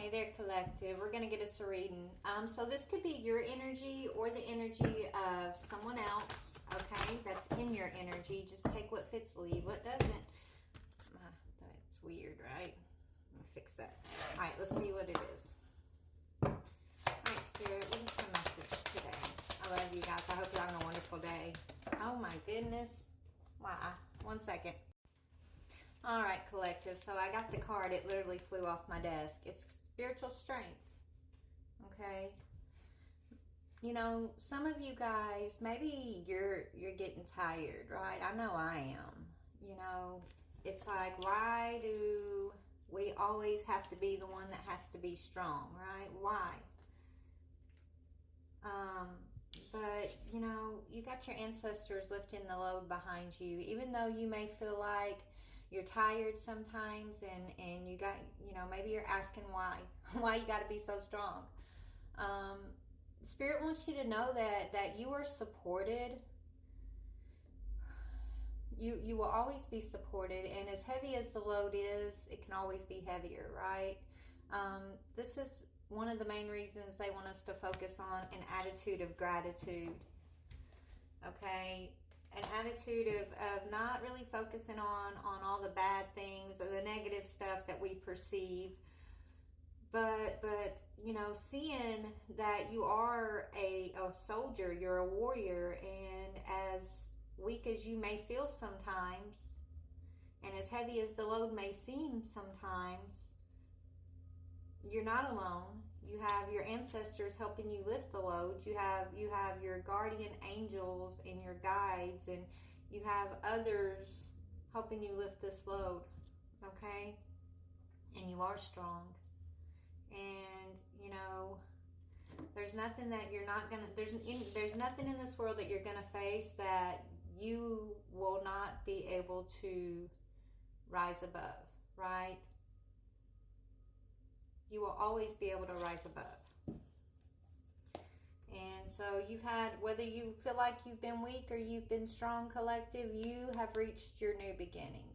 Hey there, collective. We're going to get us a reading. So this could be your energy or the energy of someone else, okay? That's in your energy. Just take what fits, leave what doesn't. That's weird, right? Let me fix that. All right, let's see what it is. All right, Spirit, what is the message today? I love you guys. I hope you're having a wonderful day. Oh, my goodness. Wow. 1 second. All right, collective. So I got the card. It literally flew off my desk. It's spiritual strength. Okay. You know, some of you guys, maybe you're getting tired, right? I know I am. You know, it's like, why do we always have to be the one that has to be strong, right? Why? But, you know, you got your ancestors lifting the load behind you, even though you may feel like you're tired sometimes and you got, you know, maybe you're asking why you got to be so strong. Spirit wants you to know that you are supported. You will always be supported, and as heavy as the load is, it can always be heavier, right? This is one of the main reasons they want us to focus on an attitude of gratitude. Okay? An attitude of not really focusing on all the bad things or the negative stuff that we perceive, but you know, seeing that you are a soldier, you're a warrior, and as weak as you may feel sometimes, and as heavy as the load may seem sometimes, you're not alone. You have your ancestors helping you lift the load. You have your guardian angels and your guides, and you have others helping you lift this load, okay? And you are strong. And, you know, there's nothing that you're not going to, there's nothing in this world that you're going to face that you will not be able to rise above, right? You will always be able to rise above. And so you've had, whether you feel like you've been weak or you've been strong, collective, you have reached your new beginning.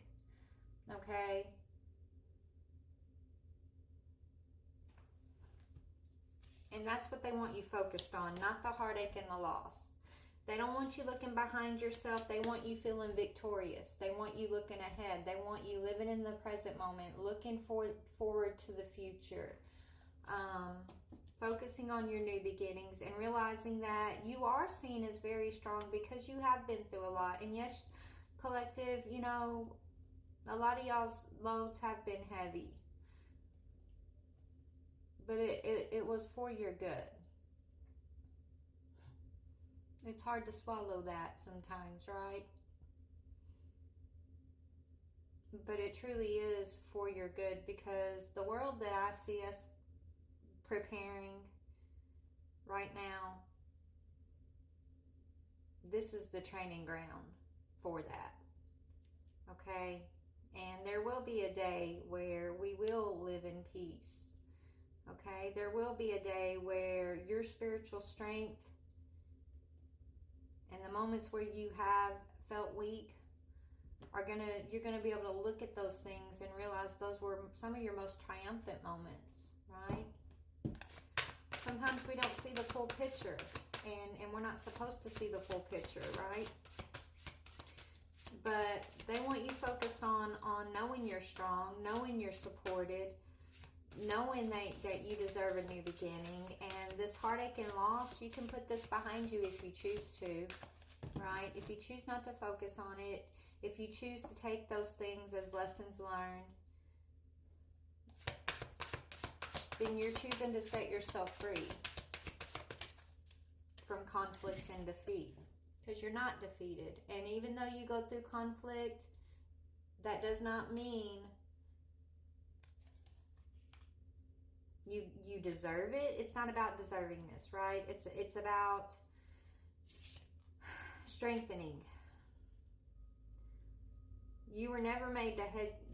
Okay? And that's what they want you focused on, not the heartache and the loss. They don't want you looking behind yourself. They want you feeling victorious. They want you looking ahead. They want you living in the present moment, looking forward to the future. Focusing on your new beginnings and realizing that you are seen as very strong because you have been through a lot. And yes, collective, you know, a lot of y'all's loads have been heavy. But it was for your good. It's hard to swallow that sometimes, right? But it truly is for your good, because the world that I see us preparing right now, this is the training ground for that. Okay? And there will be a day where we will live in peace. Okay? There will be a day where your spiritual strength and the moments where you have felt weak you're gonna be able to look at those things and realize those were some of your most triumphant moments, right? Sometimes we don't see the full picture, and we're not supposed to see the full picture, right? But they want you focused on knowing you're strong, knowing you're supported, knowing that you deserve a new beginning. And this heartache and loss, you can put this behind you if you choose to, right? If you choose not to focus on it, if you choose to take those things as lessons learned, then you're choosing to set yourself free from conflict and defeat, because you're not defeated. And even though you go through conflict, that does not mean you deserve it. It's not about deserving this, right? It's about strengthening. You were never made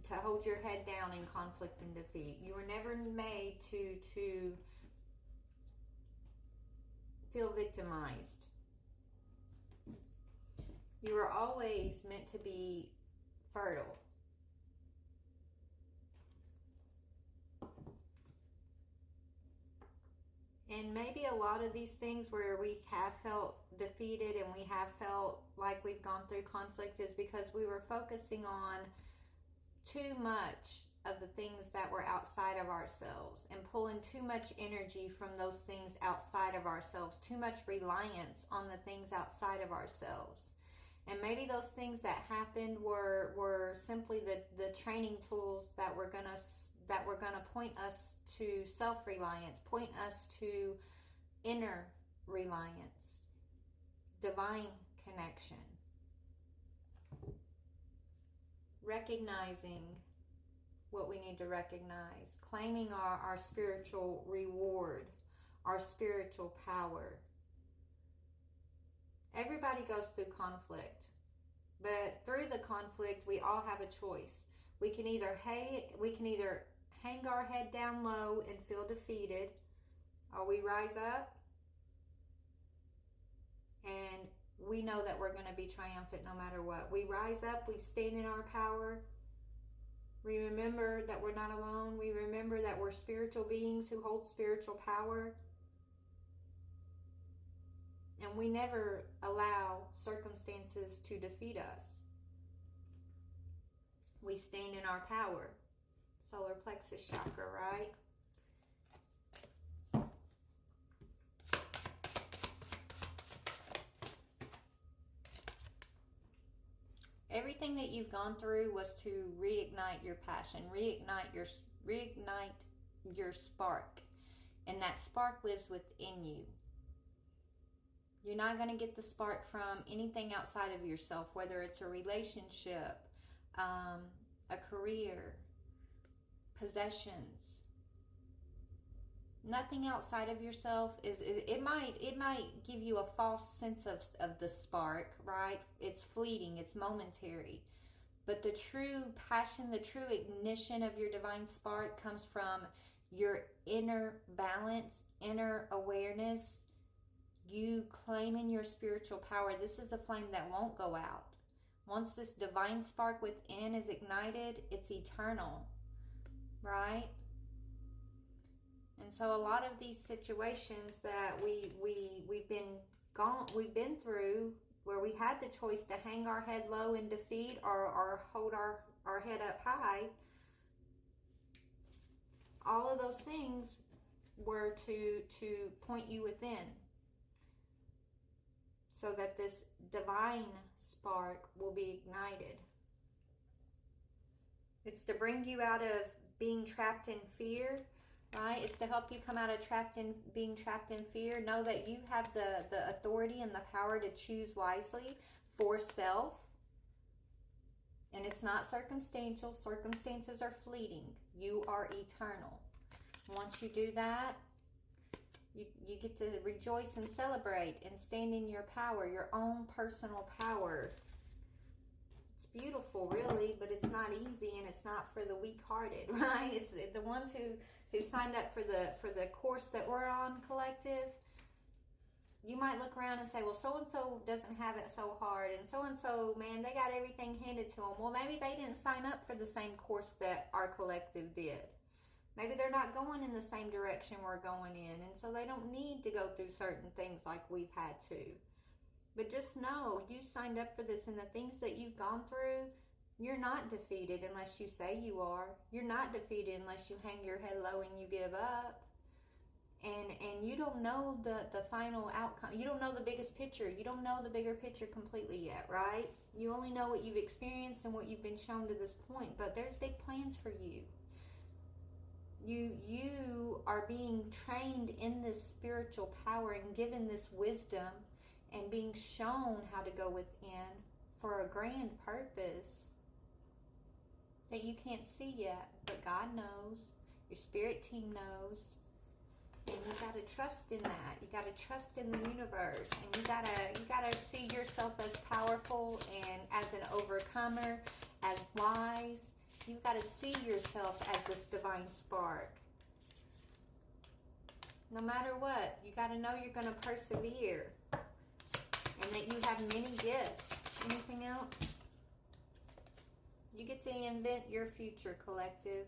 to hold your head down in conflict and defeat. You were never made to feel victimized. You were always meant to be fertile. And maybe a lot of these things where we have felt defeated and we have felt like we've gone through conflict is because we were focusing on too much of the things that were outside of ourselves and pulling too much energy from those things outside of ourselves, too much reliance on the things outside of ourselves. And maybe those things that happened were simply the training tools that were gonna point us to self-reliance, point us to inner reliance, divine connection, recognizing what we need to recognize, claiming our spiritual reward, our spiritual power. Everybody goes through conflict, but through the conflict, we all have a choice. We can either hang our head down low and feel defeated, or we rise up and we know that we're going to be triumphant no matter what. We rise up, we stand in our power. We remember that we're not alone. We remember that we're spiritual beings who hold spiritual power. And we never allow circumstances to defeat us. We stand in our power. Solar plexus chakra, right? Everything that you've gone through was to reignite your passion, reignite your spark. And that spark lives within you. You're not going to get the spark from anything outside of yourself, whether it's a relationship, a career, possessions. Nothing outside of yourself it might give you a false sense of the spark, right? It's fleeting, it's momentary. But the true passion, the true ignition of your divine spark comes from your inner balance, inner awareness, you claiming your spiritual power. This is a flame that won't go out. Once this divine spark within is ignited, it's eternal, right? And so a lot of these situations that we've been through, where we had the choice to hang our head low in defeat or hold our head up high, all of those things were to point you within, so that this divine spark will be ignited. It's to bring you out of being trapped in fear, right? It's to help you come out of being trapped in fear. Know that you have the authority and the power to choose wisely for self. And it's not circumstantial. Circumstances are fleeting. You are eternal. Once you do that, you get to rejoice and celebrate and stand in your power, your own personal power. It's beautiful, really, but it's not easy, and it's not for the weak-hearted, right? It's the ones who signed up for the course that we're on, Collective. You might look around and say, well, so-and-so doesn't have it so hard, and so-and-so, man, they got everything handed to them. Well, maybe they didn't sign up for the same course that our collective did. Maybe they're not going in the same direction we're going in, and so they don't need to go through certain things like we've had to. But just know, you signed up for this, and the things that you've gone through, you're not defeated unless you say you are. You're not defeated unless you hang your head low and you give up. And you don't know the final outcome. You don't know the biggest picture. You don't know the bigger picture completely yet, right? You only know what you've experienced and what you've been shown to this point, but there's big plans for you. You are being trained in this spiritual power and given this wisdom and being shown how to go within for a grand purpose that you can't see yet, but God knows, your spirit team knows, and you gotta trust in that. You gotta trust in the universe, and you gotta see yourself as powerful and as an overcomer, as wise. You've got to see yourself as this divine spark. No matter what, you got to know you're going to persevere and that you have many gifts. Anything else? You get to invent your future, Collective.